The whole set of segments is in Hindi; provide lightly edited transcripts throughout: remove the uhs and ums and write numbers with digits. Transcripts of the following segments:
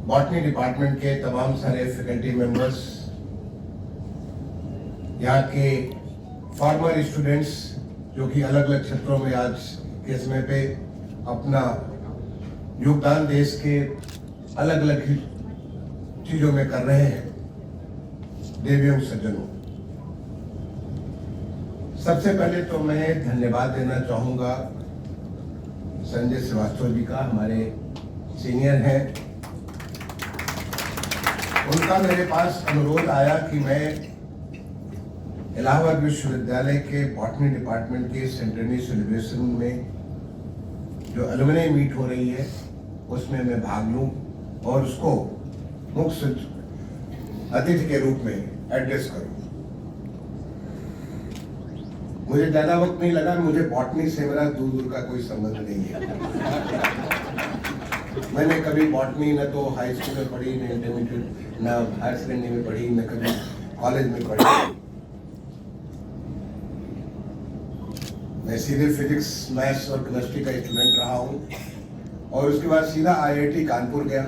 बॉटनी डिपार्टमेंट के तमाम सारे फैकल्टी मेंबर्स, यहाँ के फॉर्मर स्टूडेंट्स जो कि अलग अलग क्षेत्रों में आज के समय पे अपना योगदान देश के अलग अलग चीजों में कर रहे हैं, देवियों सज्जनों, सबसे पहले तो मैं धन्यवाद देना चाहूंगा संजय श्रीवास्तव जी का, हमारे सीनियर हैं। उनका मेरे पास अनुरोध आया कि मैं इलाहाबाद विश्वविद्यालय के बॉटनी डिपार्टमेंट के सेंटेनरी सेलिब्रेशन में जो अलुमनी मीट हो रही है उसमें मैं भाग लूं और उसको मुख्य अतिथि के रूप में एड्रेस करूं। मुझे ज्यादा वक्त नहीं लगा, मुझे बॉटनी से मेरा दूर दूर का कोई संबंध नहीं है। मैंने कभी बॉटनी न तो हाई स्कूल में पढ़ी, न इंटरमीडिएट, न हायर सेकेंडरी में पढ़ी, न कभी कॉलेज में पढ़ी। मैं सीधे फिजिक्स, मैथ्स और केमिस्ट्री का स्टूडेंट रहा हूँ और उसके बाद सीधा आईआईटी कानपुर गया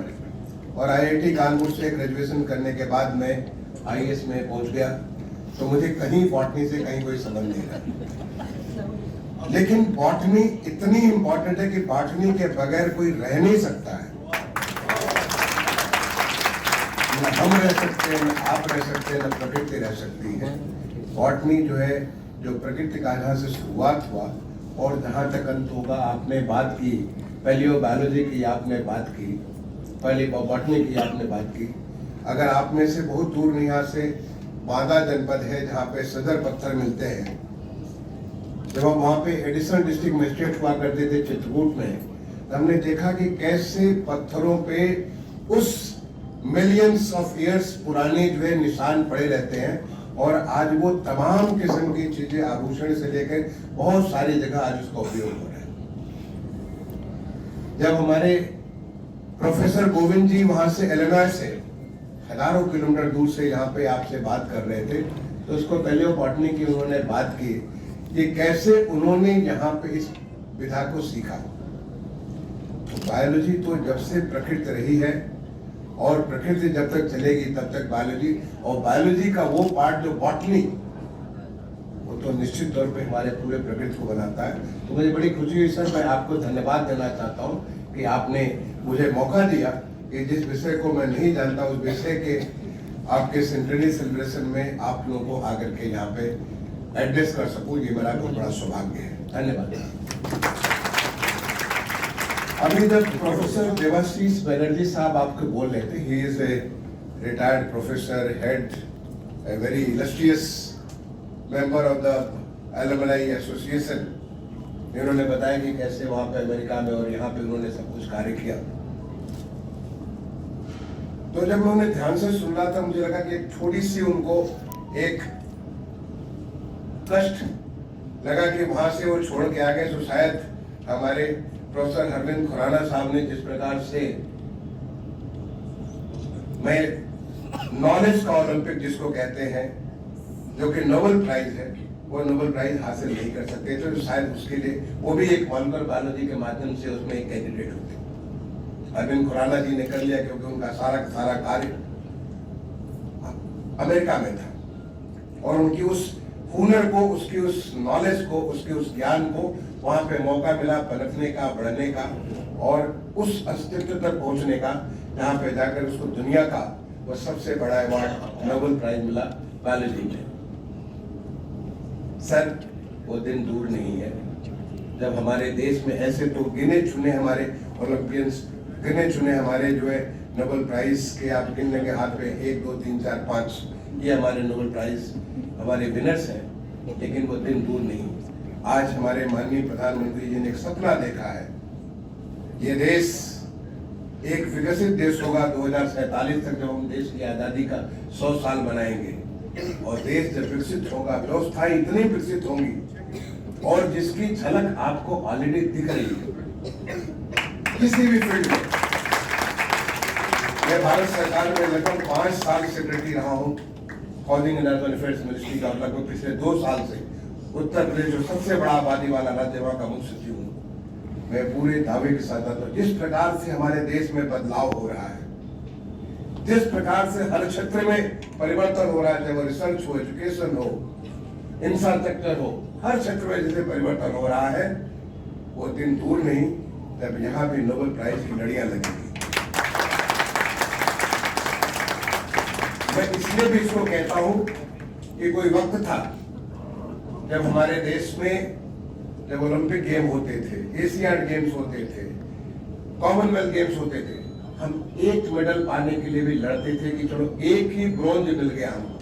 और आईआईटी कानपुर से ग्रेजुएशन करने के बाद मैं आईएएस में पहुंच गया। तो मुझे कहीं बॉटनी से कहीं कोई संबंध नहीं रहा, लेकिन बॉटनी इतनी इंपॉर्टेंट है कि बॉटनी के बगैर कोई रह नहीं सकता है। न हम रह सकते हैं, न आप रह सकते हैं, न प्रकृति रह सकती है। बॉटनी जो है, जो प्रकृति का जहाँ से शुरुआत हुआ और जहाँ तक अंत होगा, आपने बात की पैलियोबायोलॉजी की, आपने बात की पहले बॉटनी की, आपने बात की। अगर आप में से बहुत दूर नहीं, यहाँ से बांदा जनपद है जहाँ पे सदर पत्थर मिलते हैं। जब हम वहाँ पे एडिशनल डिस्ट्रिक्ट मजिस्ट्रेट हुआ करते थे चित्रकूट में, तो हमने देखा कि कैसे पत्थरों पे उस मिलियंस ऑफ इयर्स पुराने जो है निशान पड़े रहते हैं और आज वो तमाम किस्म की चीजें, आभूषण से लेकर बहुत सारी जगह आज उसका उपयोग हो रहा है। जब हमारे प्रोफेसर गोविंद जी वहां से इलिनॉय से हजारों किलोमीटर दूर से यहाँ पे आपसे बात कर रहे थे, तो उसको पहले बॉटनी की उन्होंने बात की कि कैसे उन्होंने यहाँ पे इस विधा को सीखा। तो बायोलॉजी तो जब से प्रकृति रही है और प्रकृति जब तक चलेगी तब तक बायोलॉजी, और बायोलॉजी का वो पार्ट जो बॉटनी, वो तो निश्चित तौर पे हमारे पूरे प्रकृति को बनाता है। तो मुझे बड़ी खुशी हुई सर, मैं आपको धन्यवाद देना चाहता हूँ कि आपने मुझे मौका दिया कि जिस विषय को मैं नहीं जानता उस विषय के आपके सेंटेनरी सेलिब्रेशन में आप लोगों को आकर के यहाँ पे एड्रेस कर सकूं, ये मेरा बहुत बड़ा सौभाग्य है। धन्यवाद। अभी जब प्रोफेसर देवाशीष बनर्जी साहब आपको बोल रहे थे, he is a retired professor, head, a very illustrious member of the alumni association. इन्होंने बताया कि कैसे वहां पे अमेरिका में और यहाँ पे उन्होंने सब कुछ कार्य किया। तो जब मैं उन्हें ध्यान से सुन रहा था, मुझे लगा कि एक थोड़ी सी उनको एक कष्ट लगा कि वहां से वो छोड़ के आ गए। तो शायद हमारे प्रोफेसर अरविंद खुराना साहब ने जिस प्रकार से मैं नॉलेज का ओलंपिक जिसको कहते हैं, जो कि नोबेल प्राइज है, वो नोबेल प्राइज हासिल नहीं कर सकते, तो शायद उसके लिए वो भी एक मॉलिक्यूलर बायोलॉजी के माध्यम से उसमें एक कैंडिडेट होते। अरविंद खुराना जी ने कर लिया क्योंकि उनका सारा कार्य अमेरिका में था और उनकी उस हुनर को, उसकी उस नॉलेज को, उसके उस ज्ञान को वहां पे मौका मिला पनपने का, बढ़ने का और उस अस्तित्व तक पहुंचने का, जहां पे जाकर उसको दुनिया का वो सबसे बड़ा अवार्ड नोबेल प्राइज मिला बायोलॉजी में। सर, वो दिन दूर नहीं है जब हमारे देश में ऐसे तो गिने चुने हमारे ओलंपियंस, गिने चुने हमारे जो है नोबेल प्राइज के, आप गिनने के हाथ पे 1 2 3 4 5 ये हमारे नोबेल प्राइज हमारे विनर्स हैं, लेकिन वो दिन दूर नहीं। आज हमारे माननीय प्रधानमंत्री जी ने एक सपना देखा है, ये देश एक विकसित देश होगा 2047 तक, जब हम देश की आजादी का 100 साल मनाएंगे। और देश जब विकसित होगा, व्यवस्थाएं इतनी विकसित होंगी और जिसकी झलक आपको ऑलरेडी दिख रही है किसी भी फील्ड में। मैं भारत सरकार में लगभग 5 साल सेक्रेटरी रहा हूँ, housing and urban affairs ministry का। लगभग पिछले 2 साल से उत्तर प्रदेश जो सबसे बड़ा आबादी वाला राज्य, वहाँ का मुख्य सचिव हूँ। मैं पूरे दावे के साथ आता हूँ, जिस प्रकार से हमारे देश में बदलाव हो रहा है, जिस प्रकार से हर क्षेत्र में परिवर्तन हो रहा है, चाहे वो रिसर्च हो, एजुकेशन हो, इंफ्रास्ट्रक्चर हो, हर क्षेत्र में जैसे परिवर्तन हो रहा है, वो दिन दूर नहीं जब यहाँ भी नोबेल प्राइज की लड़ियां लगेंगी। मैं इसलिए भी इसको कहता हूं कि कोई वक्त था जब हमारे देश में जब ओलंपिक गेम होते थे, एशियाड गेम्स होते थे, कॉमनवेल्थ गेम्स होते थे, हम एक मेडल पाने के लिए भी लड़ते थे कि चलो एक ही ब्रॉन्ज मिल गया हमको।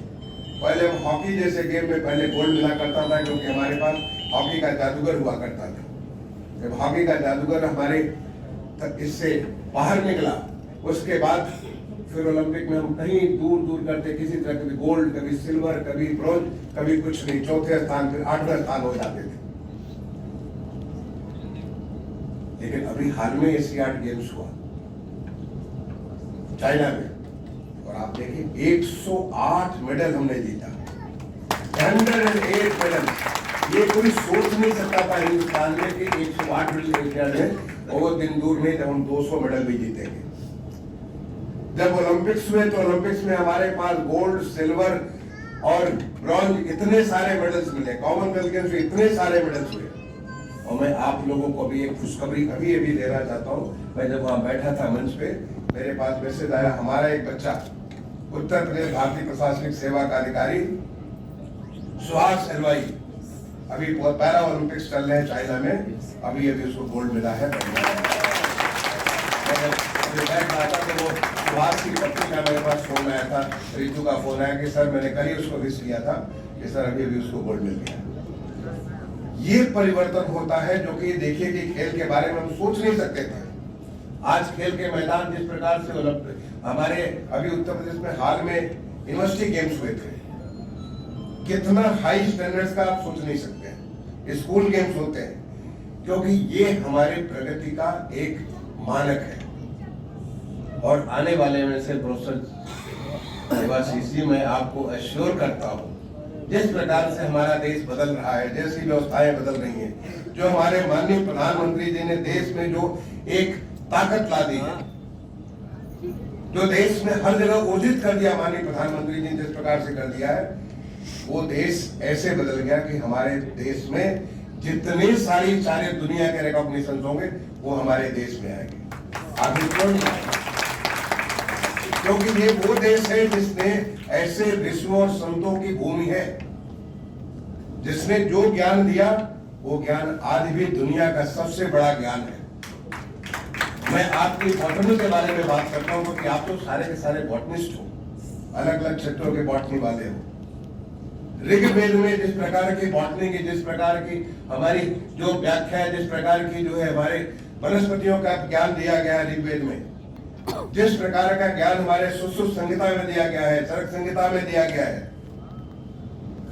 पहले हम हॉकी जैसे गेम में पहले गोल्ड मिला करता था, क्योंकि हमारे पास हॉकी का जादूगर हुआ करता था। जब हॉकी का जादूगर हमारे इससे बाहर निकला, उसके बाद फिर ओलंपिक में हम कहीं दूर दूर करते, किसी तरह कभी गोल्ड, कभी सिल्वर, कभी ब्रॉन्ज, कभी कुछ नहीं, चौथे स्थान फिर 8वें स्थान हो जाते थे। लेकिन अभी हाल में एशियाड गेम्स हुआ चाइना में, और आप देखिए 108 मेडल हमने जीता, 108 मेडल। ये कोई सोच नहीं सकता था हिंदुस्तान में कि 108 मेडल एशियाड है, और वो दिन दूर नहीं जब हम 200 मेडल भी जीतेंगे। जब ओलंपिक्स हुए तो ओलंपिक्स में हमारे पास गोल्ड, सिल्वर और ब्रॉन्ज इतने सारे मेडल्स मिले, कॉमनवेल्थ गेम्स में इतने सारे मेडल्स हुए। और मैं आप लोगों को भी एक खुशखबरी अभी अभी देना चाहता हूँ। मैं जब वहां बैठा था मंच पे, मेरे पास मैसेज आया, हमारा एक बच्चा उत्तर प्रदेश भारतीय प्रशासनिक सेवा का अधिकारी सुहास एलवाई, अभी पैरा ओलंपिक्स चल रहे हैं चाइना में, अभी अभी उसको गोल्ड मिला है। बैठ रहा था तो वो सुहास की पत्नी का मेरे पास फोन आया था, रितु का फोन आया कि सर मैंने कल ही उसको विश किया था कि सर अभी अभी उसको गोल्ड मिल गया। ये परिवर्तन होता है जो कि देखिए कि खेल के बारे में हम सोच नहीं सकते थे। आज खेल के मैदान जिस प्रकार से हमारे अभी उत्तर प्रदेश में हाल में यूनिवर्सिटी गेम्स हुए थे, कितना हाई स्टैंडर्ड्स का आप सोच नहीं सकते। स्कूल गेम्स होते हैं, क्योंकि ये हमारे प्रगति का एक मानक है। और आने वाले में से प्रोफेसर देवाशीष जी, मैं आपको एश्योर करता हूँ, जिस प्रकार से हमारा देश बदल रहा है, जैसी व्यवस्थाएं बदल रही हैं, जो हमारे माननीय प्रधानमंत्री जी ने देश में जो एक ताकत ला दी है, जो देश में हर जगह ऊर्जित कर दिया, माननीय प्रधानमंत्री जी ने जिस प्रकार से कर दिया है, वो देश ऐसे बदल गया कि हमारे देश में जितनी सारी सारे दुनिया के रिकॉग्निशन होंगे वो हमारे देश में आएंगे। आगे क्यों नहीं आएंगे? क्योंकि ये वो देश है जिसने ऐसे ऋषियों और संतों की भूमि है, जिसने जो ज्ञान दिया वो ज्ञान आज भी दुनिया का सबसे बड़ा ज्ञान है। मैं आपकी बॉटनी के बारे में बात करता हूं, क्योंकि आप तो सारे के सारे बॉटनिस्ट हो, अलग अलग क्षेत्रों के बॉटनी वाले हो। ऋग्वेद में जिस प्रकार की बॉटनी की, जिस प्रकार की हमारी जो व्याख्या है, जिस प्रकार की जो है हमारे वनस्पतियों का ज्ञान दिया गया है ऋग्वेद में, जिस प्रकार का ज्ञान हमारे सुश्रुत संहिता में दिया गया है, चरक संहिता में दिया गया है,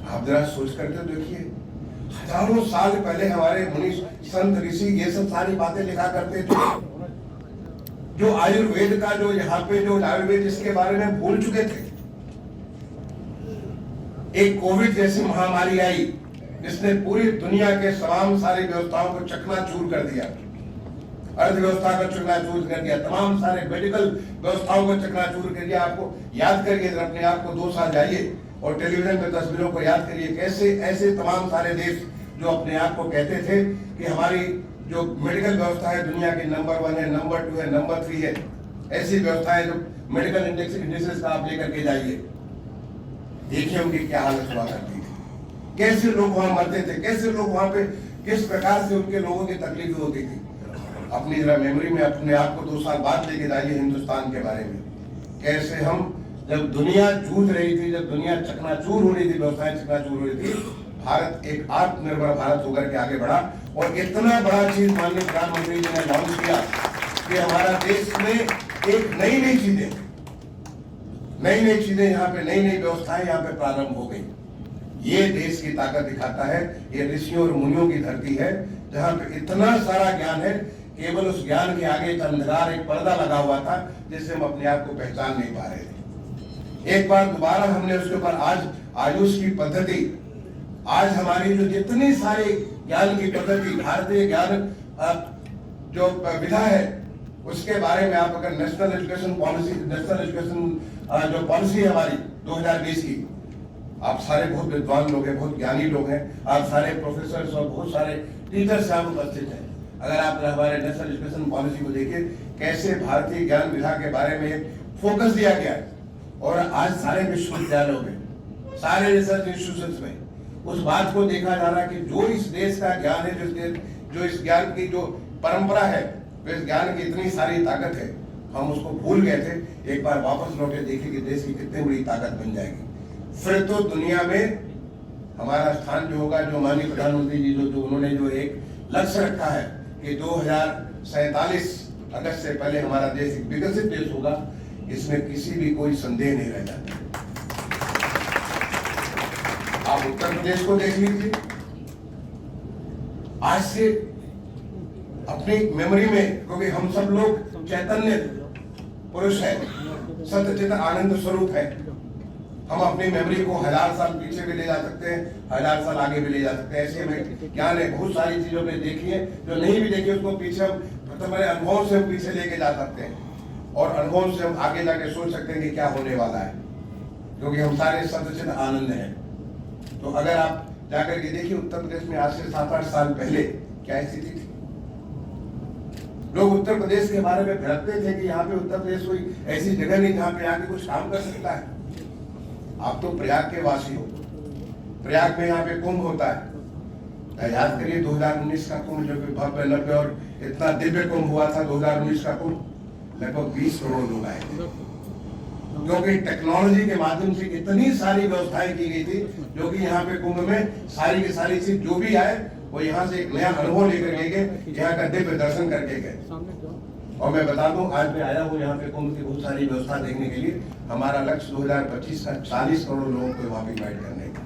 आप जरा सोच करके देखिए, हजारों साल पहले हमारे मुनि संत ऋषि ये सब सारी बातें लिखा करते थे। जो आयुर्वेद का जो यहाँ पे जो आयुर्वेद इसके बारे में भूल चुके थे। एक कोविड जैसी महामारी आई जिसने पूरी दुनिया के तमाम सारी व्यवस्थाओं को चकनाचूर कर दिया, अर्थव्यवस्था को चकनाचूर कर दिया, तमाम सारे मेडिकल व्यवस्थाओं को चकनाचूर कर दिया। आपको याद करिए, अपने आप को 2 साल जाइए और टेलीविजन पे तस्वीरों को याद करिए, कैसे ऐसे तमाम सारे देश जो अपने आप को कहते थे कि हमारी जो मेडिकल व्यवस्था है दुनिया की नंबर 1 है, नंबर 2 है, नंबर 3 है, ऐसी व्यवस्थाएं जो मेडिकल इंडेक्स का आप लेकर के जाइए, देखिए उनकी क्या हालत हुआ करती थी, कैसे लोग वहां मरते थे, कैसे लोग वहां पे किस प्रकार से उनके लोगों की तकलीफ होती थी। अपनी जरा मेमोरी में अपने आप को 2 साल बाद लेके जाइए हिंदुस्तान के बारे में, कैसे हम जब दुनिया जूझ रही थी, जब दुनिया चकनाचूर हो रही थी, व्यवस्थाएं चकनाचूर हो रही थी, भारत एक आत्मनिर्भर भारत होकर के आगे बढ़ा। और इतना बड़ा चीज माननीय प्रधानमंत्री जी ने अनाउंस किया कि हमारा देश में एक नई नई चीजें यहाँ पे, नई नई व्यवस्थाएं यहाँ पे प्रारंभ हो गई। ये देश की ताकत दिखाता है। ये ऋषियों और मुनियों की धरती है जहाँ पे इतना सारा ज्ञान है, केवल उस ज्ञान के आगे एक अंधकार, एक पर्दा लगा हुआ था जिससे हम अपने आप को पहचान नहीं पा रहे थे। एक बार दोबारा हमने उसके ऊपर आज आयुष की पद्धति, आज हमारी जो जितनी सारी ज्ञान की पद्धति, भारतीय ज्ञान जो विधा है, उसके बारे में आप अगर नेशनल एजुकेशन जो पॉलिसी है हमारी 2020 की, आप सारे बहुत विद्वान लोग हैं, बहुत ज्ञानी लोग हैं, आप सारे प्रोफेसर और बहुत सारे टीचर्स यहाँ उपस्थित हैं। अगर आप हमारे नेशनल एजुकेशन पॉलिसी को देखिए, कैसे भारतीय ज्ञान विधा के बारे में फोकस दिया गया है, और आज सारे विश्वविद्यालयों में, सारे रिसर्च इंस्टीट्यूशंस में उस बात को देखा जा रहा है कि जो इस देश का ज्ञान है, जो इस ज्ञान की जो परंपरा है, इस ज्ञान की इतनी सारी ताकत है, हम उसको भूल गए थे। एक बार वापस लौटे देखिए कि देश की कितनी बड़ी ताकत बन जाएगी। फिर तो दुनिया में हमारा स्थान जो होगा, जो माननीय प्रधानमंत्री जी जो उन्होंने जो एक लक्ष्य रखा है कि 2047 अगस्त से पहले हमारा देश एक विकसित देश होगा, इसमें किसी भी कोई संदेह नहीं रह जाता। आप उत्तर प्रदेश को देख लीजिए, आज से अपनी मेमोरी में, क्योंकि हम सब लोग चैतन्य पुरुष है, सत्यचित आनंद स्वरूप है, हम अपनी मेमोरी को 1000 साल पीछे भी ले जा सकते हैं, 1000 साल आगे भी ले जा सकते हैं। ऐसे हमें ज्ञान है, बहुत सारी चीजों में देखी है, जो नहीं भी देखी उसको पीछे हम हमारे अनुभव से हम पीछे लेके जा सकते हैं, और अनुभव से हम आगे जाके सोच सकते हैं कि क्या होने वाला है, क्योंकि हम सारे सत्यचित आनंद हैं। तो अगर आप जाकर के देखिए उत्तर प्रदेश में आज से 7-8 साल पहले क्या स्थिति थी। लोग उत्तर प्रदेश के बारे में भड़कते थे कि यहाँ पे उत्तर प्रदेश कोई ऐसी जगह नहीं जहाँ पे आके कुछ काम कर सकता है। आप तो प्रयाग के वासी हो, प्रयाग में यहाँ पे कुंभ होता है, याद करिए 2019 का कुंभ, जो भव्य नव्य और इतना दिव्य कुंभ हुआ था 2019 का कुंभ, लगभग 20 करोड़ लोग आए थे, क्योंकि टेक्नोलॉजी के माध्यम से इतनी सारी व्यवस्थाएं की गई थी, जो कि यहाँ पे कुंभ में सारी की सारी चीज जो भी आए वो यहाँ से एक नया अनुभव लेकर गए, यहाँ का दिव्य दर्शन करके गए। और मैं बता दूं, आज मैं आया हूँ यहाँ पे कुंभ की बहुत सारी व्यवस्था देखने के लिए। हमारा लक्ष्य 2025 का 40 करोड़ लोगों को वहाँ पे इन्वाइट करने का,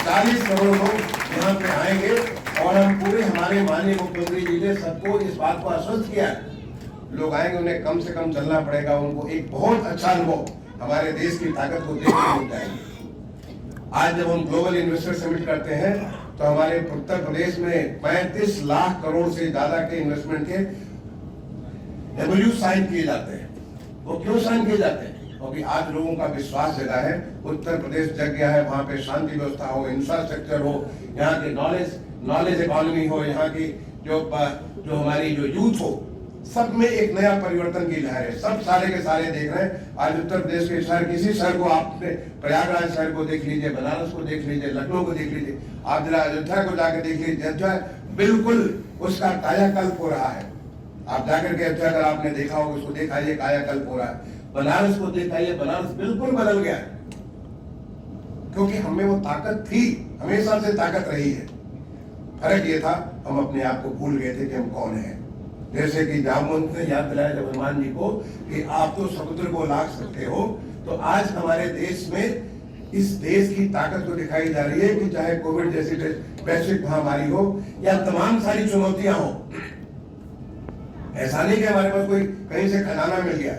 40 करोड़ लोग यहाँ पे आएंगे, और हम पूरे हमारे माननीय मुख्यमंत्री जी ने सबको इस बात को आश्वस्त किया है, लोग आएंगे, उन्हें कम से कम चलना पड़ेगा, उनको एक बहुत अच्छा अनुभव हमारे देश की ताकत को देखने मिल जाएगी। आज जब हम ग्लोबल इन्वेस्टर समिट करते हैं तो हमारे उत्तर प्रदेश में 35 लाख करोड़ से ज्यादा के इन्वेस्टमेंट के एमओयू साइन किए जाते हैं। वो क्यों साइन किए जाते हैं? क्योंकि आज लोगों का विश्वास जगा है, उत्तर प्रदेश जग गया है, वहां पे शांति व्यवस्था हो, इंफ्रास्ट्रक्चर हो, यहाँ के नॉलेज इकोनॉमी हो, यहाँ की जो हमारी जो यूथ हो, सब में एक नया परिवर्तन की लहर है। सब सारे के सारे देख रहे हैं। आज उत्तर प्रदेश के शहर, किसी शहर को आपने, प्रयागराज शहर को देख लीजिए, बनारस को देख लीजिए, लखनऊ को देख लीजिए, आप जरा अयोध्या को जाकर देख लीजिए, अयोध्या बिल्कुल उसका कायाकल्प हो रहा है। आप जाकर के अयोध्या अगर आपने देखा होगा, उसको दिखाइए, कायाकल्प हो रहा है। बनारस को दिखाइए, बनारस बिल्कुल बदल गया है, क्योंकि हमें वो ताकत थी, हमेशा से ताकत रही है। फर्क ये था, हम अपने आप को भूल गए थे कि हम कौन हैं। जैसे कि जामवंत ने याद दिलाया जब हनुमान जी को कि आप तो समुद्र को लांघ सकते हो, तो आज हमारे देश में इस देश की ताकत को दिखाई जा रही है कि चाहे कोविड जैसी वैश्विक महामारी हो या तमाम सारी चुनौतियां हो, ऐसा नहीं कि हमारे पास कोई कहीं से खजाना मिल गया।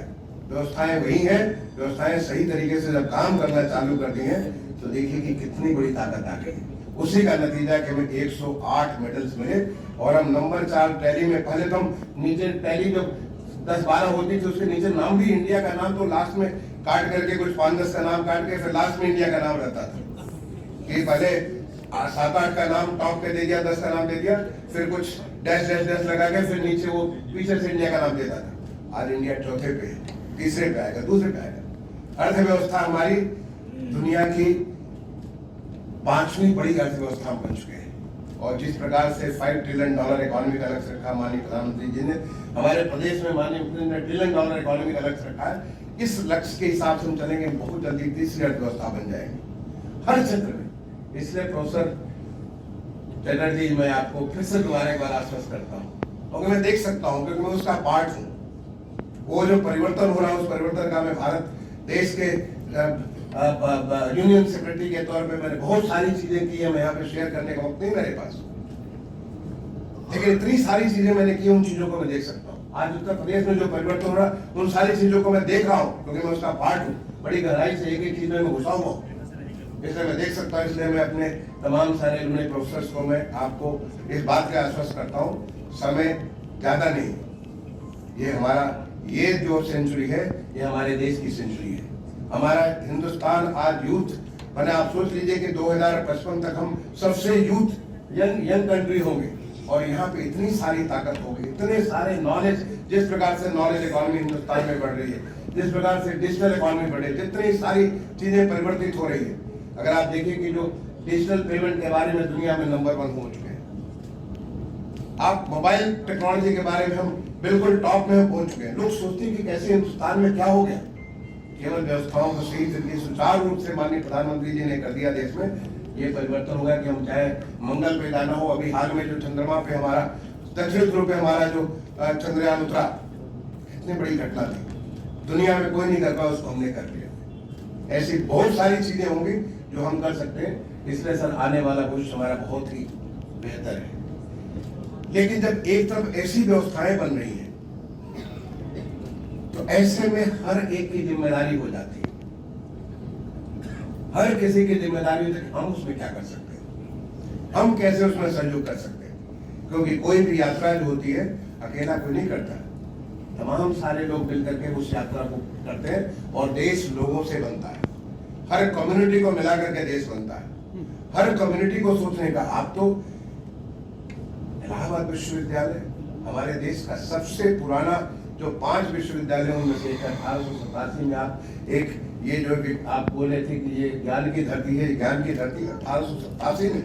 व्यवस्थाएं वही हैं, व्यवस्थाएं सही तरीके से जब काम करना चालू कर दी हैं तो देखिए कि कितनी बड़ी ताकत आ गई। उसी का नतीजा कि हमें 108 मेडल्स मिले, और हम नंबर 4 टैली में। पहले तो हम नीचे टैली जब 10-12 होती थी, उसके नीचे नाम भी इंडिया का नाम, तो लास्ट में काट करके कुछ 5-10 का नाम काट के फिर लास्ट में इंडिया का नाम रहता था, कि पहले 7-8 का नाम टॉप पे दे दिया, 10 का नाम दे दिया, फिर कुछ डैश लगा के फिर नीचे वो पीछे से इंडिया का नाम देता था। आज इंडिया चौथे पे है, तीसरे पे आएगा, दूसरे पे आएगा। अर्थव्यवस्था हमारी दुनिया की 5वीं बड़ी अर्थव्यवस्था बन चुके हैं, और जिस प्रकार से $5 ट्रिलियन इकोनॉमी का लक्ष्य रखा माननीय प्रधानमंत्री जी ने, हमारे प्रदेश में माननीय मुख्यमंत्री ने $1 ट्रिलियन इकोनॉमी का लक्ष्य रखा है। इस लक्ष्य के हिसाब से हम चलेंगे, बहुत जल्दी तीसरी अर्थव्यवस्था बन जाएगी हर क्षेत्र में। इसलिए प्रोफेसर चटर्जी, मैं आपको फिर से दोबारा एक बार आश्वस्त करता हूँ, क्योंकि मैं देख सकता हूँ, क्योंकि मैं उसका पार्ट हूँ। वो जो परिवर्तन हो रहा है, उस परिवर्तन का मैं भारत देश के यूनियन सेक्रेटरी के तौर पे मैंने बहुत सारी चीजें की है, मैं यहाँ पे शेयर करने का वक्त नहीं मेरे पास, लेकिन इतनी सारी चीजें मैंने की, उन चीजों को मैं देख सकता हूँ। आज उत्तर प्रदेश में जो परिवर्तन हो रहा है, उन सारी चीजों को मैं देख रहा हूँ, क्योंकि मैं उसका पार्ट हूँ। बड़ी गहराई से एक चीज में घुसा हुआ हूँ, इसलिए मैं देख सकता हूँ। इसलिए मैं अपने तमाम सारे एलुमनी प्रोफेसर्स को मैं आपको इस बात का आश्वस्त करता हूँ, समय ज्यादा नहीं, ये हमारा, ये जो सेंचुरी है ये हमारे देश की सेंचुरी है। हमारा हिंदुस्तान आज यूथ बना। आप सोच लीजिए कि 2055 तक हम सबसे यंग कंट्री होंगे और यहाँ पे इतनी सारी ताकत होगी, इतने सारे नॉलेज, जिस प्रकार से नॉलेज इकोनॉमी हिंदुस्तान में बढ़ रही है, जिस प्रकार से डिजिटल इकोनॉमी बढ़ रही है, जितनी सारी चीजें परिवर्तित हो रही है। अगर आप देखिए कि जो डिजिटल पेमेंट के बारे में दुनिया में नंबर 1 हो चुके हैं। आप मोबाइल टेक्नोलॉजी के बारे में हम बिल्कुल टॉप में पहुंच चुके हैं। लोग सोचते हैं कि कैसे हिंदुस्तान में क्या हो गया। केवल व्यवस्थाओं को सही तरीके सुचारू रूप से माननीय प्रधानमंत्री जी ने कर दिया देश में, ये परिवर्तन होगा कि हम चाहे मंगल पे जाना हो। अभी हाल में जो चंद्रमा पे हमारा दक्षिण ध्रुव पे हमारा जो चंद्रयान उतरा, इतनी बड़ी घटना थी, दुनिया में कोई नहीं कर पाया, उसको हमने कर लिया। ऐसी बहुत सारी चीजें होंगी जो हम कर सकते हैं। इसलिए सर आने वाला भविष्य हमारा बहुत ही बेहतर है। लेकिन जब एक तरफ ऐसी व्यवस्थाएं बन रही हैं तो ऐसे में हर एक की जिम्मेदारी हो जाती है। हर किसी की जिम्मेदारी होती है कि हम उसमें क्या कर सकते हैं, हम कैसे उसमें सहयोग कर सकते हैं। क्योंकि कोई भी यात्रा जो होती है अकेला कोई नहीं करता, तमाम सारे लोग मिलकर के उस यात्रा को करते हैं और देश लोगों से बनता है। हर कम्युनिटी को मिलाकर के देश बनता है। हर कम्युनिटी को सोचने का। आप तो इलाहाबाद विश्वविद्यालय हमारे देश का सबसे पुराना जो 5 विश्वविद्यालय उनमें से 1887 में आप एक ये जो आप बोले थे कि ये ज्ञान की धरती है, ज्ञान की धरती 1887 में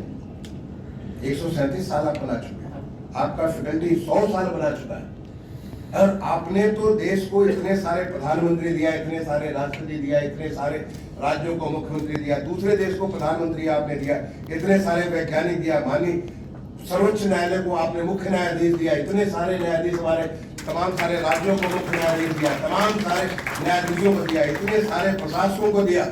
137 साल आप बना चुके हैं। आपका फैकल्टी 100 साल बना चुका है। और आपने तो देश को इतने सारे प्रधानमंत्री दिया, इतने सारे राष्ट्रपति दिया, इतने सारे राज्यों को मुख्यमंत्री दिया, दूसरे देश को प्रधानमंत्री आपने दिया, इतने सारे वैज्ञानिक दिया, माननीय सर्वोच्च न्यायालय को आपने मुख्य न्यायाधीश दिया, इतने सारे न्यायाधीश हमारे तमाम सारे राज्यों को मुख्य न्यायाधीश दिया, तमाम सारे न्यायाधीशों को दिया, इतने सारे प्रशासकों को दिया।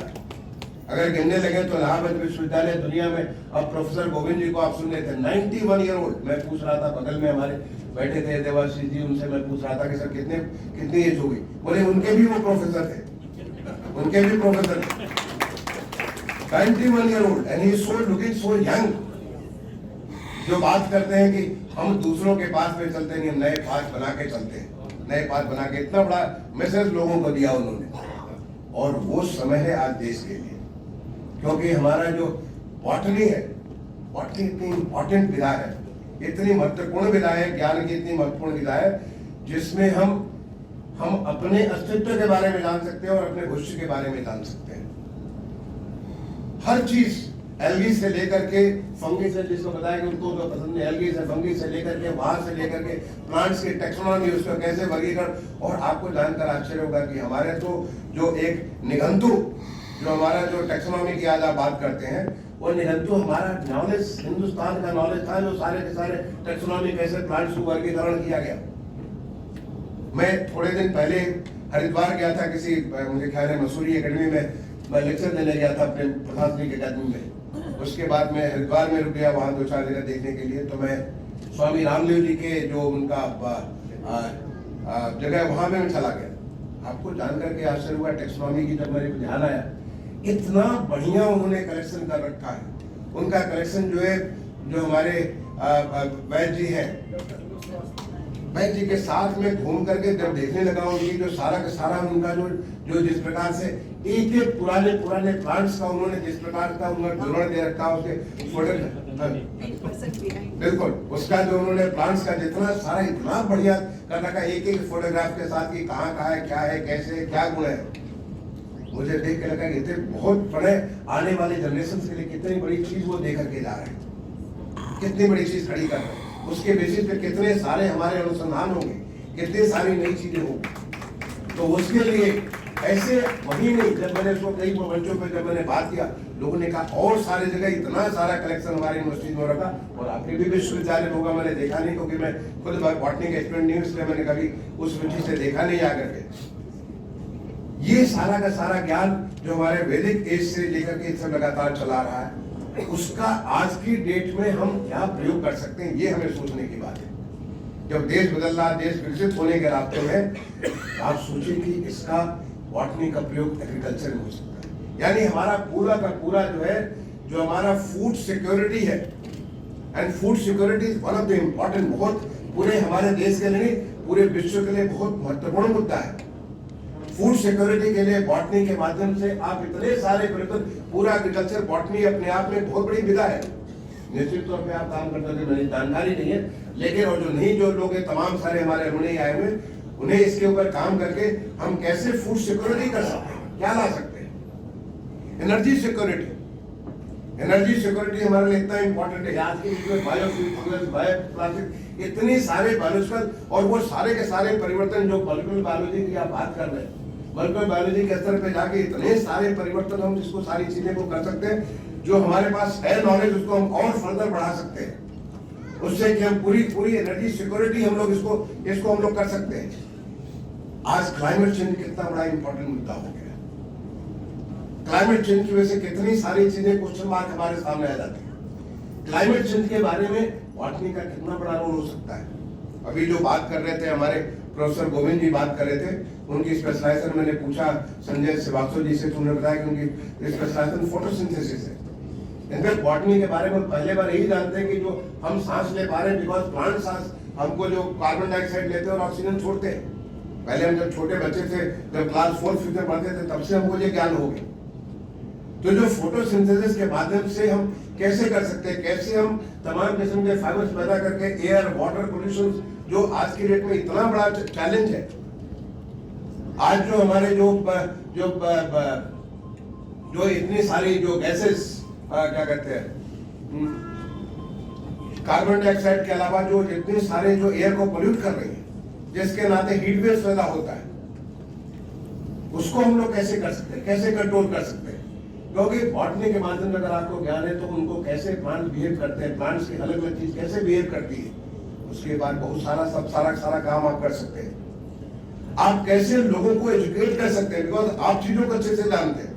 अगर गिनने लगे तो इलाहाबाद विश्वविद्यालय दुनिया में, अब प्रोफेसर गोविंद जी को आप सुन रहे थे, 91 ईयर ओल्ड। मैं पूछ रहा था, बगल में हमारे बैठे थे देवाशीष जी, उनसे मैं पूछ रहा था कि सर कितनी एज हो गई। बोले उनके भी वो प्रोफेसर थे, उनके भी प्रोफेसर थे। 91 year old and he so looking so young. जो बात करते हैं कि हम दूसरों के पास में चलते नहीं, हम नए पास बना के चलते हैं, नए पास बना के। इतना बड़ा मैसेज लोगों को दिया उन्होंने। और वो समय है आज देश के लिए, क्योंकि हमारा जो बॉटनी है, बॉटनी इतनी इंपॉर्टेंट विधा है, इतनी महत्वपूर्ण विधा है, ज्ञान की इतनी महत्वपूर्ण विधा है, जिसमें हम अपने अस्तित्व के बारे में जान सकते हैं और अपने भविष्य के बारे में जान सकते हैं। हर चीज एल्गी से लेकर के फंगी से, जिसको बताया कि उनको तो पसंद है, एल्गी से फंगी से लेकर के बाहर से लेकर के प्लांट्स की टेक्सोनॉमी, उसका कैसे वर्गीकरण। और आपको जानकर आश्चर्य होगा कि हमारे तो जो एक निघंटु, जो हमारा जो टेक्सोनॉमी की आज आप बात करते हैं, वो निघंटु हमारा नॉलेज, हिंदुस्तान का नॉलेज था, जो सारे के सारे टेक्सोनॉमी कैसे प्लांट्स को वर्गीकरण किया गया। मैं थोड़े दिन पहले हरिद्वार गया था, किसी मुझे ख्याल है मसूरी एकेडमी में मैं लेक्चर देने गया था अपने प्रशासनिक अकादमी में। उसके बाद मैं हरिद्वार में रुक गया, वहाँ 2-4 जगह देखने के लिए। तो मैं स्वामी रामदेव जी के जो उनका जगह, वहाँ में मैं चला गया। आपको जानकर के आश्चर्य हुआ, टेक्सोनॉमी की जब मेरे को ध्यान आया, इतना बढ़िया उन्होंने कलेक्शन कर रखा है। उनका कलेक्शन जो है, जो हमारे वैद्य जी है, वैद्य जी के साथ में घूम करके जब देखने लगा, उनकी जो सारा का सारा उनका जो जिस प्रकार से एक एक पुराने प्लांट्स का उन्होंने जिस प्रकार का उन्होंने विवरण दे रखा, उसके फोटो, बिल्कुल उसका जो उन्होंने प्लांट्स का जितना सारा इतना बढ़िया कर रखा, एक एक फोटोग्राफ के साथ कि कहाँ है, क्या है, कैसे, क्या गुण है। मुझे देख के लगा कि इतने बहुत बड़े आने वाले जनरेशन के लिए कितनी बड़ी चीज वो दे करके जा रहे हैं, कितनी बड़ी चीज खड़ी कर रहे हैं। उसके बेसिस पे कितने सारे हमारे अनुसंधान होंगे, कितनी सारी नई चीजें होंगी। तो उसके लिए ऐसे वही नहीं, जब मैंने उसको कई मंचों पर जब मैंने बात किया, लोगों ने कहा और सारे जगह इतना सारा कलेक्शन हमारी यूनिवर्सिटी में रखा। और आपके भी विश्वविद्यालय में होगा, मैंने देखा नहीं, क्योंकि मैं खुद बॉटनी का स्टूडेंट नहीं हूँ, इसलिए मैंने कभी उस रुचि से देखा नहीं आकर के। ये सारा का सारा ज्ञान जो हमारे वैदिक एज से लेकर के सब लगातार चला रहा है, उसका आज की डेट में हम क्या प्रयोग कर सकते हैं, ये हमें सोचने की बात है। जब देश बदल रहा, देश विकसित होने के रास्ते में, आप सोचिए कि इसका बॉटनी का प्रयोग एग्रीकल्चर में हो सकता है। यानी हमारा पूरा का पूरा जो है, जो हमारा फूड सिक्योरिटी है, and food security is one of the important, बहुत पूरे हमारे देश के लिए, पूरे विश्व के लिए बहुत महत्वपूर्ण मुद्दा है। फूड सिक्योरिटी के लिए बॉटनी के माध्यम से आप इतने सारे पूरा एग्रीकल्चर बॉटनी अपने आप में बहुत बड़ी विधा है। निश्चित तौर पे आप काम करते थे, मेरी जानकारी नहीं है, लेकिन और जो नहीं जो लोग तमाम सारे हमारे रुणे आए हुए, उन्हें इसके ऊपर काम करके हम कैसे फूड सिक्योरिटी कर सकते हैं, क्या ला सकते हैं। एनर्जी सिक्योरिटी हमारे लिए इतना इंपॉर्टेंट है। आज के युग में बायोप्लास्टिक इतने सारे बायोलॉजिकल और वो सारे के सारे परिवर्तन जो मॉलिक्यूलर बायोलॉजी की आप बात कर रहे हैं, मॉलिक्यूलर बायोलॉजी के स्तर पे जाके इतने सारे परिवर्तन हम जिसको सारी चीजें को कर सकते हैं, जो हमारे पास है नॉलेज उसको हम और फर्दर बढ़ा सकते हैं, उससे कि हम पूरी एनर्जी सिक्योरिटी हम लोग इसको हम लोग कर सकते हैं। आज क्लाइमेट चेंज कितना बड़ा इंपॉर्टेंट मुद्दा हो गया। क्लाइमेट चेंज की वजह से कितनी सारी चीजें क्वेश्चन मार्क हमारे सामने आ जाती है। क्लाइमेट चेंज के बारे में बॉटनी का कितना बड़ा रोल हो सकता है। अभी जो बात कर रहे थे हमारे प्रोफेसर गोविंद जी बात कर रहे थे, उनकी स्पेशलाइजेशन मैंने पूछा संजय श्रीवास्तव जी से, तो उन्होंने बताया कि उनकी स्पेशलाइजेशन फोटोसिंथेसिस है। इनफैक्ट बॉटनी के बारे में पहले बार यही जानते हैं कि जो हम सांस ले पा रहे हैं, बिकॉज प्लांट सांस हमको जो कार्बन डाइऑक्साइड लेते हैं और ऑक्सीजन छोड़ते हैं। पहले हम जब छोटे बच्चे थे, जब क्लास 4 में पढ़ते थे, तब से हमको ये ज्ञान हो गया। तो जो फोटोसिंथेसिस के माध्यम से हम कैसे कर सकते हैं, कैसे हम तमाम किस्म के फाइबर्स पैदा करके एयर वाटर पोल्यूशन जो आज की डेट में इतना बड़ा चैलेंज है। आज जो हमारे जो इतनी सारी जो गैसेस क्या कहते हैं, कार्बन डाइऑक्साइड के अलावा जो इतने सारे जो एयर को पोल्यूट कर रही है, जिसके नाते हीट वेव्स पैदा होता है, उसको हम लोग कैसे कर सकते हैं, कैसे कंट्रोल कर सकते हैं। क्योंकि बॉटनी के माध्यम से अगर आपको ज्ञान है तो उनको कैसे प्लांट बिहेव करते हैं, प्लांट्स की अलग अलग चीज कैसे बिहेव करती है, उसके बाद बहुत सारा काम आप कर सकते हैं। आप कैसे लोगों को एजुकेट कर सकते हैं, बिकॉज आप चीजों को अच्छे से जानते हैं।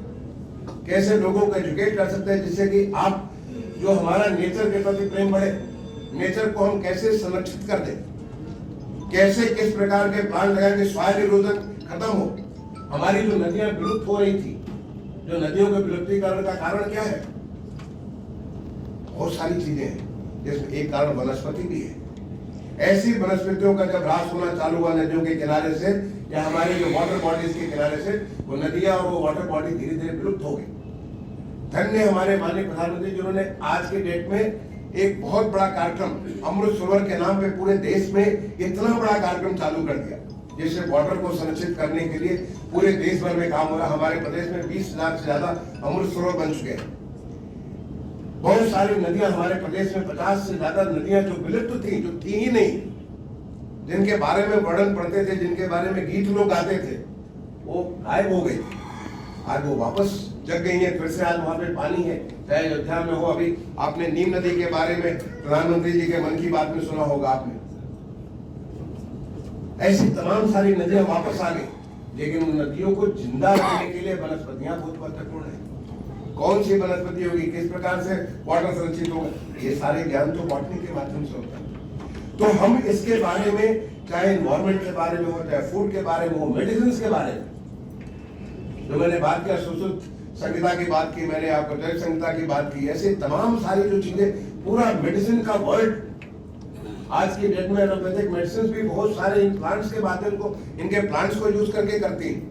कैसे लोगों को एजुकेट कर सकते हैं जिससे कि आप जो हमारा नेचर के प्रति प्रेम बढ़े, नेचर को हम कैसे संरक्षित कर दें, कैसे किस प्रकार के प्लांट लगाएंगे, सॉइल इरोजन खत्म हो। हमारी जो नदियां विलुप्त हो रही थी, जो नदियों के विलुप्तीकरण का कारण क्या है, बहुत सारी चीजें हैं, जिसमें एक कारण वनस्पति भी है। ऐसी वनस्पतियों का जब ह्रास होना चालू हुआ नदियों के किनारे से या हमारे जो वाटर बॉडीज के किनारे से, वो नदियां और वो वाटर बॉडी धीरे धीरे विलुप्त हो गई। धन्य हमारे माननीय प्रधानमंत्री जिन्होंने आज के डेट में एक बहुत बड़ा कार्यक्रम अमृत सरोवर के नाम पे पूरे देश में इतना बड़ा कार्यक्रम चालू कर दिया, जिससे वाटर को संरक्षित करने के लिए पूरे देश भर में काम हो रहा। हमारे प्रदेश में 20,000 से ज्यादा अमृत सरोवर बन चुके हैं। बहुत सारी नदियां हमारे प्रदेश में 50 से ज्यादा नदियां जो विलुप्त थी, जो थी ही नहीं, जिनके बारे में वर्णन पढ़ते थे, जिनके बारे में गीत लोग गाते थे, वो गायब हो गई। आज वो वापस जग गई है, फिर से आज वहां पे पानी है। चाहे अयोध्या में हो, अभी आपने नीम नदी के बारे में प्रधानमंत्री जी के मन की बात में सुना होगा आपने। ऐसी तमाम सारी नदियां वापस आ गई, लेकिन उन नदियों को जिंदा रखने के लिए वनस्पतियां बहुत महत्वपूर्ण है। कौन सी वनस्पति होगी, किस प्रकार से वाटर संरक्षित होगा, ये सारे ज्ञान तो बॉटनी के माध्यम से होता है। तो हम इसके बारे में, चाहे एनवायरमेंट के बारे में हो, चाहे फूड के बारे में हो, मेडिसिन के बारे में जो मैंने बात किया, सुश्रुत संहिता की बात की, मैंने आपको जैव संहिता की बात की, ऐसे तमाम सारी जो चीजें, पूरा मेडिसिन का वर्ल्ड आज की डेट में एलोपैथिक मेडिसिन भी बहुत सारे इन प्लांट्स के माध्यम को, इनके प्लांट्स को यूज करके करती हैं,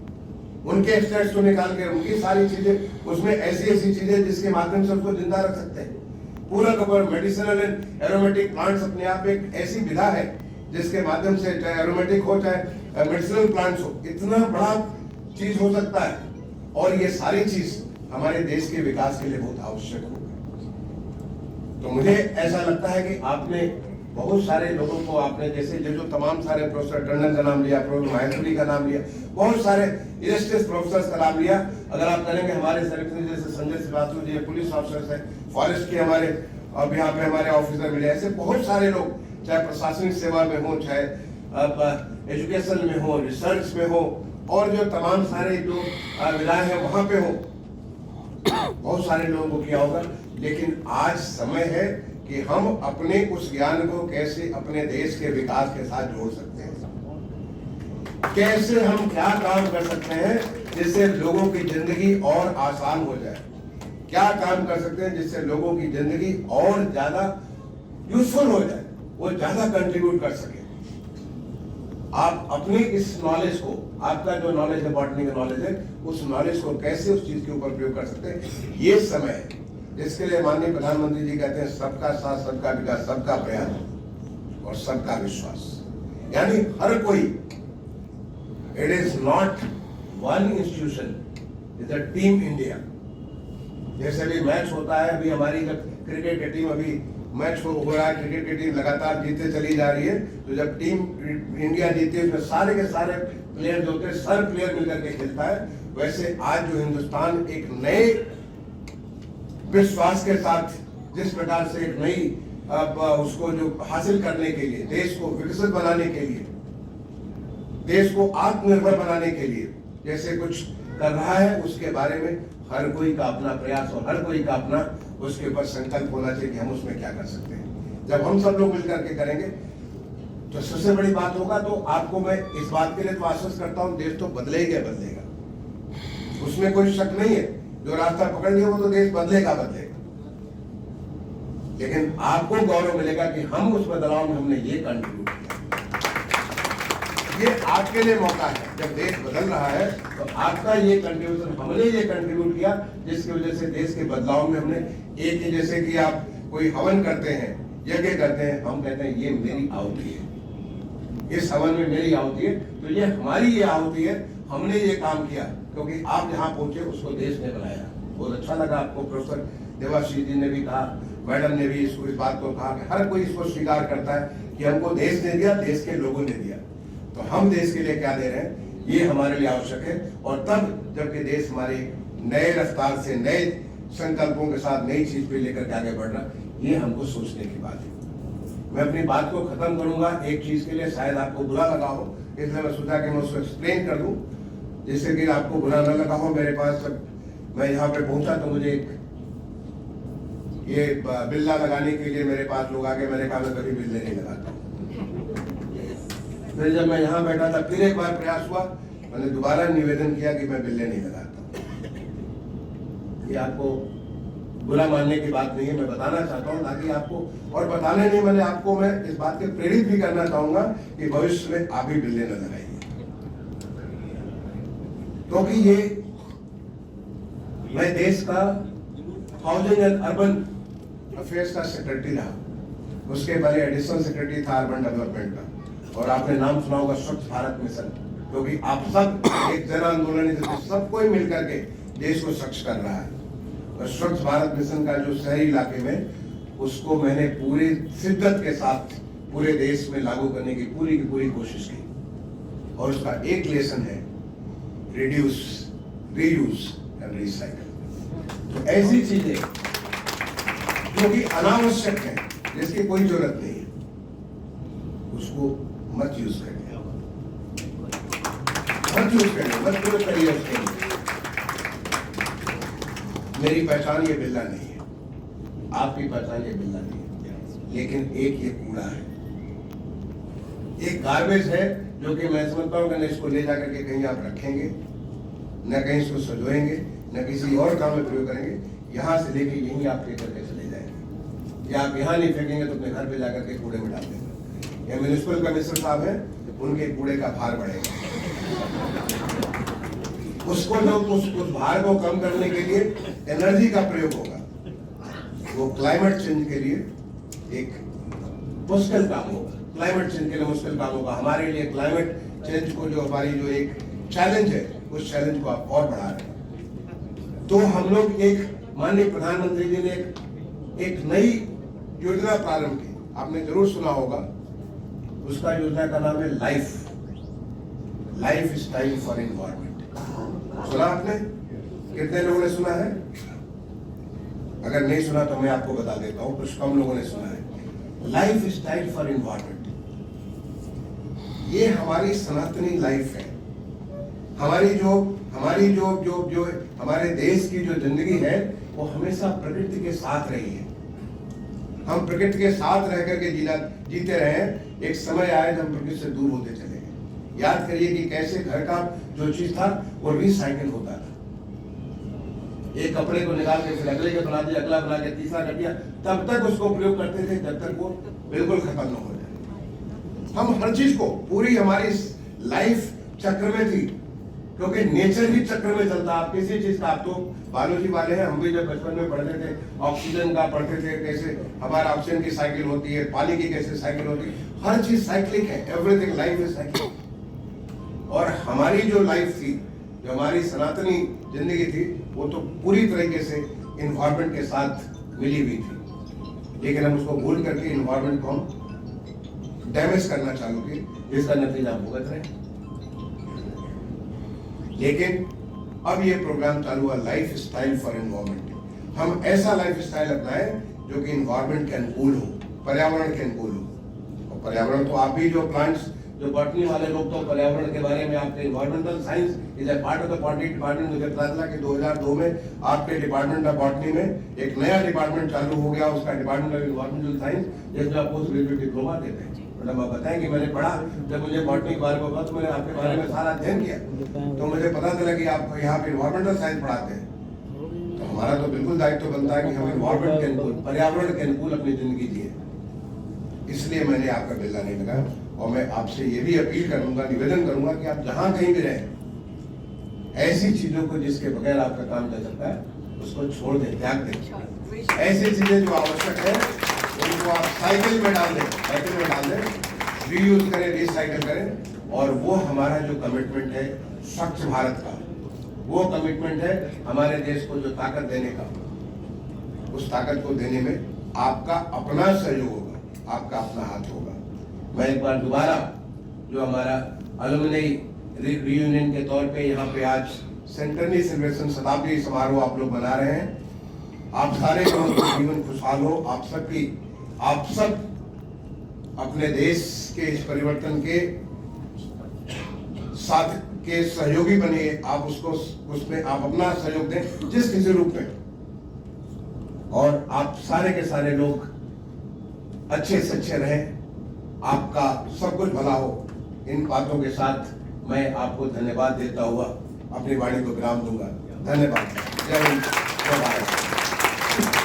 उनके एक्सट्रैक्ट्स को निकाल के, उनकी सारी चीजें, उसमें ऐसी चीजें जिसके माध्यम से उसको जिंदा रख सकते हैं। पूरा cover medicinal and aromatic plants अपने आप एक ऐसी विधा है जिसके माध्यम से, चाहे एरोमेटिक हो चाहे मेडिसिनल प्लांट्स हो, इतना बड़ा चीज हो सकता है। और ये सारी चीज हमारे देश के विकास के लिए बहुत आवश्यक होगा। तो मुझे ऐसा लगता है कि आपने बहुत सारे लोगों को, आपने जैसे जो तमाम सारे प्रोफेसर टंडन का नाम लिया, प्रोफेसर माहेश्वरी का नाम लिया, बहुत सारे इलस्ट्रियस प्रोफेसर्स का नाम लिया। अगर आप करेंगे हमारे सेलेक्शन जैसे संजय श्रीवास्तव जी पुलिस ऑफिसर्स है, फॉरेस्ट के हमारे, अब यहाँ पे हमारे ऑफिसर मिले, ऐसे बहुत सारे लोग, चाहे प्रशासनिक सेवा में हो, चाहे एजुकेशन में हो, रिसर्च में हो, और जो तमाम सारे जो विधायक है वहां पे हो, बहुत सारे लोगों को किया होगा। लेकिन आज समय है कि हम अपने उस ज्ञान को कैसे अपने देश के विकास के साथ जोड़ सकते हैं, कैसे हम क्या काम कर सकते हैं जिससे लोगों की जिंदगी और आसान हो जाए, क्या काम कर सकते हैं जिससे लोगों की जिंदगी और ज्यादा यूजफुल हो जाए, वो ज्यादा कंट्रीब्यूट कर सके। आप अपनी इस नॉलेज को, आपका जो नॉलेज है, बॉटनी का नॉलेज है, उस नॉलेज को कैसे उस चीज के ऊपर प्रयोग कर सकते हैं, ये समय है जिसके लिए माननीय प्रधानमंत्री जी कहते हैं सबका साथ, सबका विकास, सबका प्रयास और सबका विश्वास। यानी हर कोई, it is not one institution, is a team India. जैसे भी मैच होता है, अभी हमारी जब क्रिकेट की टीम, अभी मैच हो रहा है, क्रिकेट की टीम लगातार जीतते चली जा रही है, तो जब टीम इंडिया जीती है उसमें सारे के सारे प्लेयर जो होते हैं, सर प्लेयर मिलकर के खेलता है। वैसे आज जो हिंदुस्तान एक नए विश्वास के साथ, जिस प्रकार से एक नई उसको जो हासिल करने के लिए, देश को विकसित बनाने के लिए, देश को आत्मनिर्भर बनाने के लिए जैसे कुछ कर रहा है, उसके बारे में हर कोई का अपना प्रयास और हर कोई का अपना उसके ऊपर संकल्प होना चाहिए कि हम उसमें क्या कर सकते हैं। जब हम सब लोग मिलकर के करेंगे तो सबसे बड़ी बात होगा। तो आपको मैं इस बात के लिए तो आश्वस्त करता हूं, देश तो बदलेगा, उसमें कोई शक नहीं है। जो रास्ता पकड़ लिया वो तो देश बदलेगा। लेकिन आपको गौरव मिलेगा कि हम उस बदलाव में हमने ये कंट्रीब्यूट किया। ये आपके लिए मौका है, जब देश बदल रहा है तो आपका ये कंट्रीब्यूशन, हमने ये कंट्रीब्यूट किया, जिसकी वजह से देश के बदलाव में हमने एक ही, जैसे कि आप कोई हवन करते हैं, यज्ञ करते हैं, हम कहते हैं ये मेरी आहुति है, इस हवन में मेरी आहुति है, तो ये हमारी ये आहुति है, हमने ये काम किया, क्योंकि आप जहां पहुंचे उसको देश ने बनाया। बहुत अच्छा लगा आपको, प्रोफेसर देवाशीष जी ने भी कहा, मैडम ने भी इसको, इस बात को कहा कि हर कोई इसको स्वीकार करता है कि हमको देश ने दिया, देश के लोगों ने दिया, तो हम देश के लिए क्या दे रहे हैं, ये हमारे लिए आवश्यक है। और तब जबकि देश हमारे नए रफ्तार से, नए संकल्पों के साथ नई चीज पे लेकर के आगे बढ़ रहा, ये हमको सोचने की बात है। मैं अपनी बात को खत्म करूंगा एक चीज के लिए, शायद आपको बुरा लगा हो, इसलिए मैं सोचा कि मैं उसको एक्सप्लेन कर दूं, जिससे कि आपको बुरा न लगा हो। मेरे पास जब मैं यहाँ पे पहुंचा तो मुझे ये बिल्ला लगाने के लिए मेरे पास लोग आके, मैंने कहा मैं कभी बिल्ले नहीं लगाता। फिर जब मैं यहाँ बैठा था, फिर एक बार प्रयास हुआ, मैंने दोबारा निवेदन किया कि मैं बिल्ले नहीं लगाता। ये आपको बुरा मानने की बात नहीं है, मैं बताना चाहता हूँ ताकि आपको, और बताने नहीं, मैंने आपको, मैं इस बात के प्रेरित भी करना चाहूंगा कि भविष्य में आप भी बिल्ले न लगाइए, क्योंकि ये मैं देश का हाउसिंग एंड अर्बन अफेयर्स का सेक्रेटरी रहा, उसके पहले एडिशनल सेक्रेटरी था अर्बन डेवलपमेंट का, और आपने नाम सुना होगा स्वच्छ भारत मिशन, क्योंकि आप सब एक जन आंदोलन है जिसमें सब कोई मिलकर के देश को स्वच्छ कर रहा है। और स्वच्छ भारत मिशन का जो शहरी इलाके में, उसको मैंने पूरी शिद्दत के साथ पूरे देश में लागू करने की पूरी कोशिश की, और उसका एक लेसन है रिड्यूस, रीयूज एंड रिसाइकल। तो ऐसी चीजें जो कि अनावश्यक है, जिसकी कोई जरूरत नहीं है, उसको मत यूज करिए, मत प्रयोग करिए उसके लिए। मेरी पहचान ये बिल्ला नहीं है, आपकी पहचान ये बिल्ला नहीं है, लेकिन एक ये कूड़ा है, एक गार्बेज है, जो कि मैं समझता हूँ कि इसको ले जाकर के कहीं आप रखेंगे, न कहीं इसको सजोएंगे, न किसी और काम में प्रयोग करेंगे, यहाँ से लेके यहीं आप लेकर के चले जाएंगे, या आप यहाँ नहीं फेंकेंगे तो अपने घर पे जाकर के कूड़े में डाल देंगे। या म्युनिसिपल कमिश्नर साहब हैं, उनके कूड़े का भार बढ़ेगा, उसको जो उस भार को कम करने के लिए एनर्जी का प्रयोग होगा, वो क्लाइमेट चेंज के लिए एक मुश्किल काम होगा, क्लाइमेट चेंज के लिए मुश्किल काम होगा। हमारे लिए क्लाइमेट चेंज को, जो हमारी जो एक चैलेंज है, उस चैलेंज को आप और बढ़ा रहे हैं। तो हम लोग एक, माननीय प्रधानमंत्री जी ने एक नई योजना प्रारंभ की, आपने जरूर सुना होगा, उसका योजना का नाम है लाइफ स्टाइल फॉर एनवायरमेंट। सुना आपने? कितने लोगों ने सुना है? अगर नहीं सुना तो मैं आपको बता देता हूं, कुछ कम लोगों ने सुना है। लाइफ स्टाइल फॉर एनवायरमेंट, ये हमारी सनातनी लाइफ है, हमारी जो हमारे देश की जो जिंदगी है, वो हमेशा प्रकृति के साथ रही है। हम प्रकृति के साथ रह करके जीते रहे हैं। एक समय आया जब हम प्रकृति से दूर होते चले गए। याद करिए कि कैसे घर का जो चीज था वो रिसाइकिल होता था। एक कपड़े को निकाल के फिर अगले का बना दिया, अगला बना के तीसरा कर दिया, तब तक उसको प्रयोग करते थे जब तक वो बिल्कुल खत्म न हो जाए। हम हर चीज को पूरी हमारी लाइफ चक्र में थी, क्योंकि नेचर भी चक्र में चलता। आप किसी चीज का, आप तो बायोलॉजी वाले हैं, हम भी जब बचपन में पढ़ते थे ऑक्सीजन का पढ़ते थे, कैसे हमारा ऑक्सीजन की साइकिल होती है, पानी की कैसे साइकिल होती है, हर चीज साइक्लिक है, एवरीथिंग लाइफ इज साइक्लिक। और हमारी जो लाइफ थी, जो हमारी सनातनी जिंदगी थी, वो तो पूरी तरीके से इन्वायरमेंट के साथ मिली हुई थी, लेकिन हम उसको भूल करके इन्वायरमेंट को हम डैमेज करना चालू किए, जिसका नतीजा भुगत रहे। लेकिन अब ये प्रोग्राम चालू हुआ लाइफ स्टाइल फॉर एनवायरमेंट। हम ऐसा लाइफ स्टाइल अपनाएं जो कि एनवायरमेंट के अनुकूल हो, पर्यावरण के अनुकूल हो। और पर्यावरण तो आप भी जो प्लांट्स, जो बॉटनी वाले लोग तो पर्यावरण के बारे में, आपके environmental science is a part of the botany department. मुझे पता चला कि 2002 में आपके डिपार्टमेंट ऑफ बॉटनी में एक नया डिपार्टमेंट चालू हो गया, उसका डिपार्टमेंट ऑफ इन्वायरमेंटल साइंस, जिसमें आप पोस्ट ग्रेजुएट डिप्लोमा देते हैं। मतलब आप बताएं कि मैंने पढ़ा, जब मुझे बॉटनी के बारे में पता, तो मैंने आपके बारे में सारा अध्ययन किया, तो मुझे पता चला कि आप यहाँ पे इन्वायरमेंटल साइंस पढ़ाते हैं। तो हमारा तो बिल्कुल दायित्व बनता है कि हम इन्वायरमेंट के अनुकूल, पर्यावरण के अनुकूल अपनी जिंदगी जिए। इसलिए मैंने आपका बिल्ला नहीं लगाया। और मैं आपसे ये भी अपील करूंगा, निवेदन करूंगा कि आप जहां कहीं भी रहें, ऐसी चीजों को जिसके बगैर आपका काम चल सकता है, उसको छोड़ दें, त्याग दें। ऐसी चीजें जो आवश्यक है उनको आप साइकिल में डाल दें, साइकिल में डाल दें, रीयूज करें, रिसाइकिल करें। और वो हमारा जो कमिटमेंट है स्वच्छ भारत का, वो कमिटमेंट है हमारे देश को जो ताकत देने का, उस ताकत को देने में आपका अपना सहयोग होगा, आपका अपना हाथ होगा। मैं एक बार दोबारा जो हमारा अलुमनी रियूनियन के तौर पे यहाँ पे आज सेंटरनी सेलिब्रेशन, शताब्दी समारोह आप लोग मना रहे हैं। आप सारे लोगों का जीवन खुशहाल हो, आप सब अपने देश के इस परिवर्तन के साथ के सहयोगी बनिए। आप उसमें आप अपना सहयोग दें जिस किसी रूप में, और आप सारे के सारे लोग अच्छे से अच्छे रहें, आपका सब कुछ भला हो। इन बातों के साथ मैं आपको धन्यवाद देता हुआ अपनी वाणी को विराम दूंगा। धन्यवाद। जय हिंद, जय भारत।